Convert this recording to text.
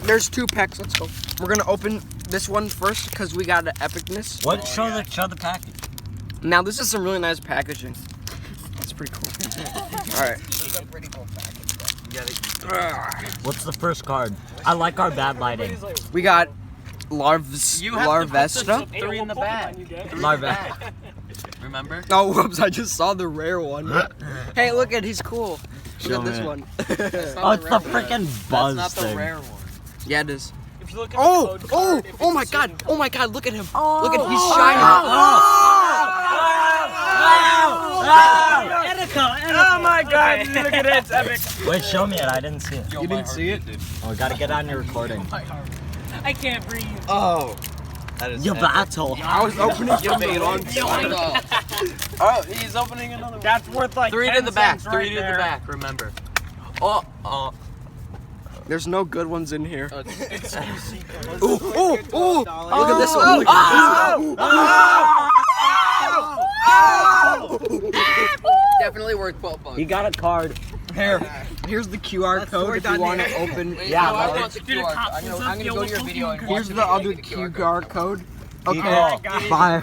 There's 2 packs. Let's go. We're gonna open this one first because we got an epicness. What? Show the package. Now this is some really nice packaging. That's pretty cool. All right. It's a pretty cool package. What's the first card? I like our bad lighting. We got Larvesta. 3 in the bag. Larvesta. Remember? Oh, whoops! I just saw the rare one. Hey, look at he's cool. Look at this one. Oh, it's the freaking buzz That's not thing. the rare one. Yeah, it is. If you look at Oh, the code oh, card, oh my God! Oh my God! Look at him! Look at he's shining. Oh my God! Look at it, it's epic. Wait, show me it. I didn't see it. You didn't see it? Oh, we gotta get on your recording. I can't breathe. Oh. That is Your battle. I was opening something on. Oh, he's opening another one. That's worth like 3 to 10 the back. cents 3 right to there. the back. Remember. Oh. There's no good ones in here. It's Ooh, ooh, ooh! Look at this one. Look at this one. Definitely worth 12 bucks. He got a card. Here's the QR code if you want to open. Yeah, I but want the QR code. I'm gonna go to your video and Here's the other QR code. Okay, Bye.